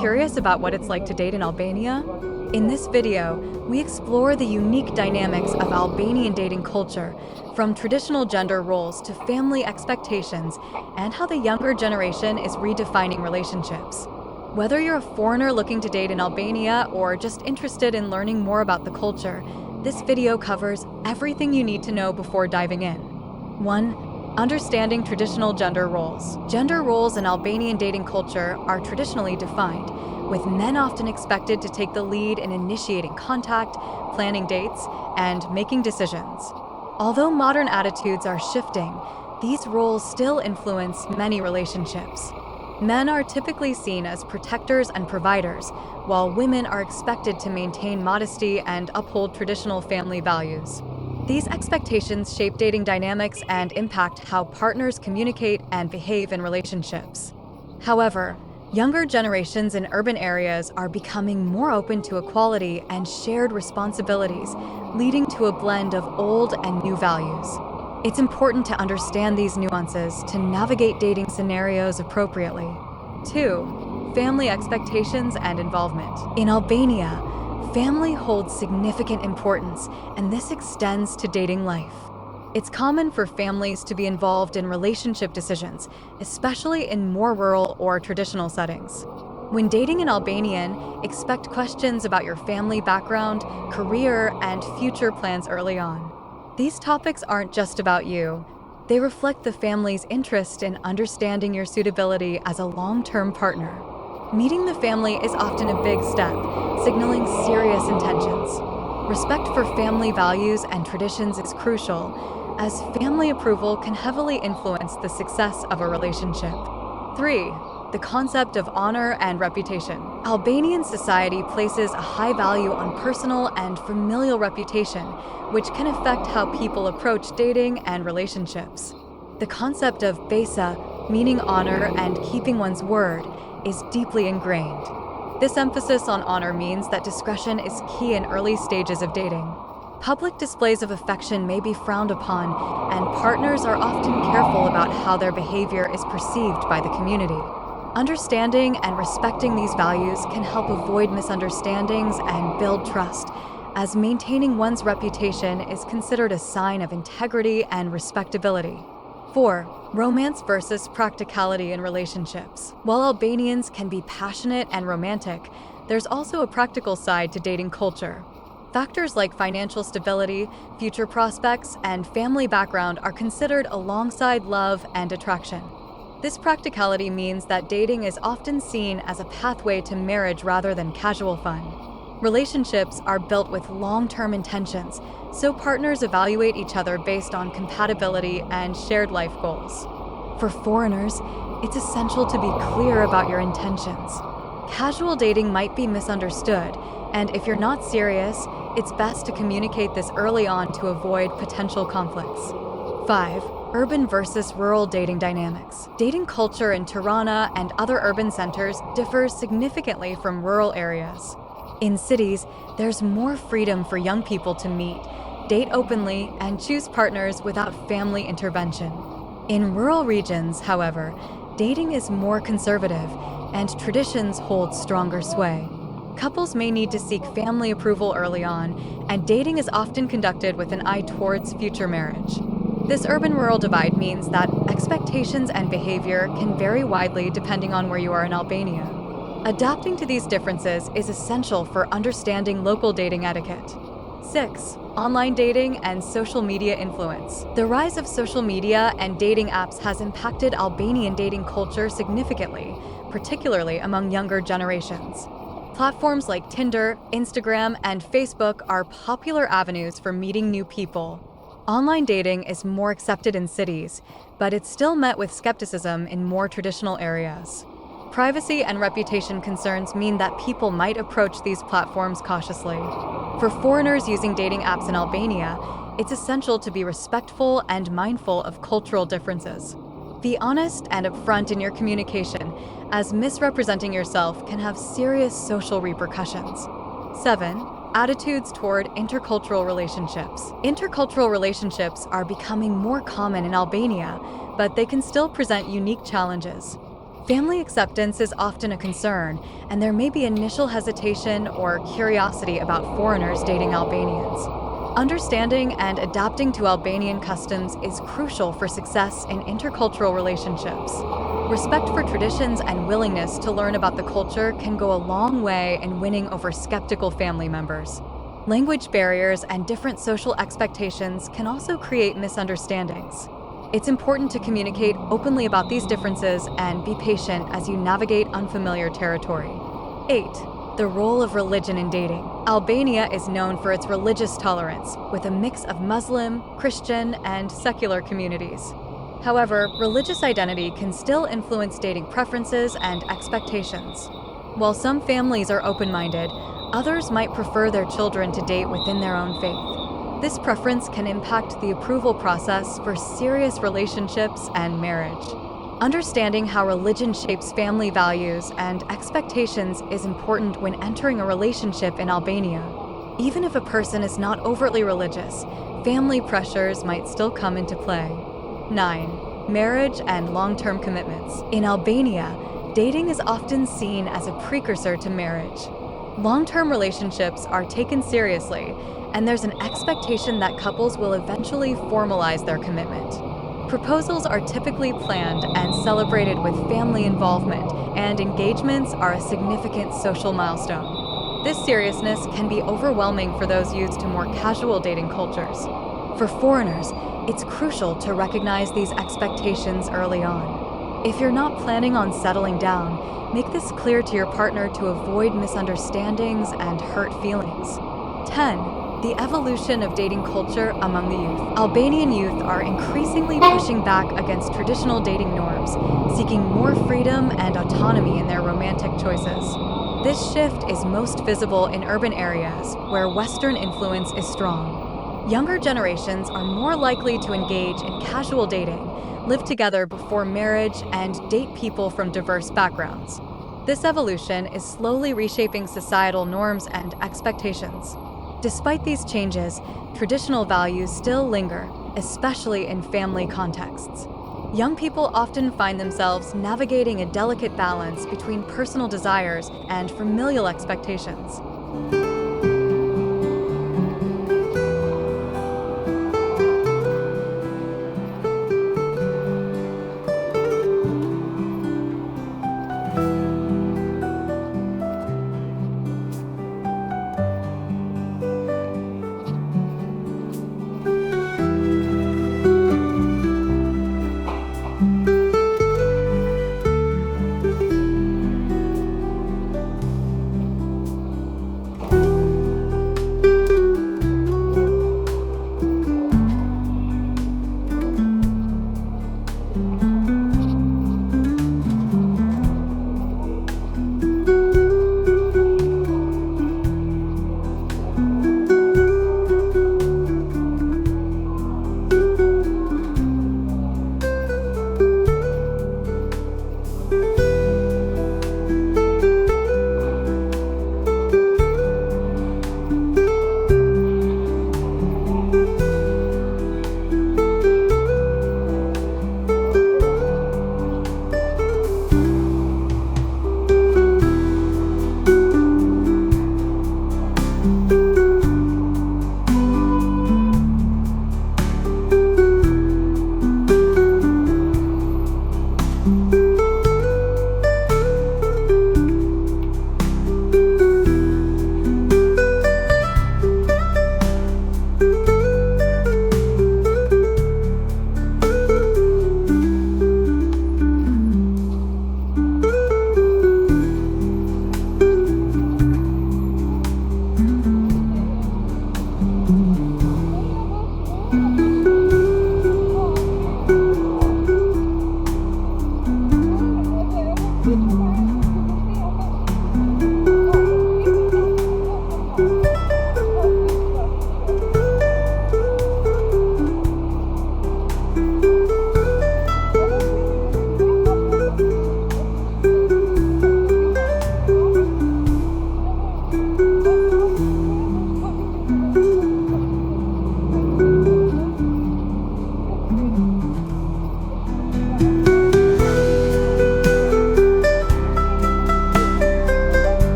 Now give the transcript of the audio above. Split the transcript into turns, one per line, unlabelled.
curious about what it's like to date in Albania? In this video, we explore the unique dynamics of Albanian dating culture, from traditional gender roles to family expectations, and how the younger generation is redefining relationships. Whether you're a foreigner looking to date in Albania or just interested in learning more about the culture, this video covers everything you need to know before diving in. 1. Understanding traditional gender roles. Gender roles in Albanian dating culture are traditionally defined, with men often expected to take the lead in initiating contact, planning dates, and making decisions. Although modern attitudes are shifting, these roles still influence many relationships. Men are typically seen as protectors and providers, while women are expected to maintain modesty and uphold traditional family values. These expectations shape dating dynamics and impact how partners communicate and behave in relationships. However, younger generations in urban areas are becoming more open to equality and shared responsibilities, leading to a blend of old and new values. It's important to understand these nuances to navigate dating scenarios appropriately. 2. Family expectations and involvement. In Albania, family holds significant importance, and this extends to dating life. It's common for families to be involved in relationship decisions, especially in more rural or traditional settings. When dating an Albanian, expect questions about your family background, career, and future plans early on. These topics aren't just about you. They reflect the family's interest in understanding your suitability as a long-term partner. Meeting the family is often a big step, signaling serious intentions. Respect for family values and traditions is crucial, as family approval can heavily influence the success of a relationship. 3. The concept of honor and reputation. Albanian society places a high value on personal and familial reputation, which can affect how people approach dating and relationships. The concept of besa, meaning honor and keeping one's word, is deeply ingrained. This emphasis on honor means that discretion is key in early stages of dating. Public displays of affection may be frowned upon, and partners are often careful about how their behavior is perceived by the community. Understanding and respecting these values can help avoid misunderstandings and build trust, as maintaining one's reputation is considered a sign of integrity and respectability. 4. Romance versus practicality in relationships. While Albanians can be passionate and romantic, there's also a practical side to dating culture. Factors like financial stability, future prospects, and family background are considered alongside love and attraction. This practicality means that dating is often seen as a pathway to marriage rather than casual fun. Relationships are built with long-term intentions, so partners evaluate each other based on compatibility and shared life goals. For foreigners, it's essential to be clear about your intentions. Casual dating might be misunderstood, and if you're not serious, it's best to communicate this early on to avoid potential conflicts. 5. Urban versus rural dating dynamics. Dating culture in Tirana and other urban centers differs significantly from rural areas. In cities, there's more freedom for young people to meet, date openly, and choose partners without family intervention. In rural regions, however, dating is more conservative, and traditions hold stronger sway. Couples may need to seek family approval early on, and dating is often conducted with an eye towards future marriage. This urban-rural divide means that expectations and behavior can vary widely depending on where you are in Albania. Adapting to these differences is essential for understanding local dating etiquette. 6. Online dating and social media influence. The rise of social media and dating apps has impacted Albanian dating culture significantly, particularly among younger generations. Platforms like Tinder, Instagram, and Facebook are popular avenues for meeting new people. Online dating is more accepted in cities, but it's still met with skepticism in more traditional areas. Privacy and reputation concerns mean that people might approach these platforms cautiously. For foreigners using dating apps in Albania, it's essential to be respectful and mindful of cultural differences. Be honest and upfront in your communication, as misrepresenting yourself can have serious social repercussions. 7. Attitudes toward intercultural relationships. Intercultural relationships are becoming more common in Albania, but they can still present unique challenges. Family acceptance is often a concern, and there may be initial hesitation or curiosity about foreigners dating Albanians. Understanding and adapting to Albanian customs is crucial for success in intercultural relationships. Respect for traditions and willingness to learn about the culture can go a long way in winning over skeptical family members. Language barriers and different social expectations can also create misunderstandings. It's important to communicate openly about these differences and be patient as you navigate unfamiliar territory. 8. The role of religion in dating. Albania is known for its religious tolerance, with a mix of Muslim, Christian, and secular communities. However, religious identity can still influence dating preferences and expectations. While some families are open-minded, others might prefer their children to date within their own faith. This preference can impact the approval process for serious relationships and marriage. Understanding how religion shapes family values and expectations is important when entering a relationship in Albania. Even if a person is not overtly religious, family pressures might still come into play. 9. Marriage and long-term commitments. In Albania, dating is often seen as a precursor to marriage. Long-term relationships are taken seriously, and there's an expectation that couples will eventually formalize their commitment. Proposals are typically planned and celebrated with family involvement, and engagements are a significant social milestone. This seriousness can be overwhelming for those used to more casual dating cultures. For foreigners, it's crucial to recognize these expectations early on. If you're not planning on settling down, make this clear to your partner to avoid misunderstandings and hurt feelings. 10. The evolution of dating culture among the youth. Albanian youth are increasingly pushing back against traditional dating norms, seeking more freedom and autonomy in their romantic choices. This shift is most visible in urban areas where Western influence is strong. Younger generations are more likely to engage in casual dating, live together before marriage, and date people from diverse backgrounds. This evolution is slowly reshaping societal norms and expectations. Despite these changes, traditional values still linger, especially in family contexts. Young people often find themselves navigating a delicate balance between personal desires and familial expectations.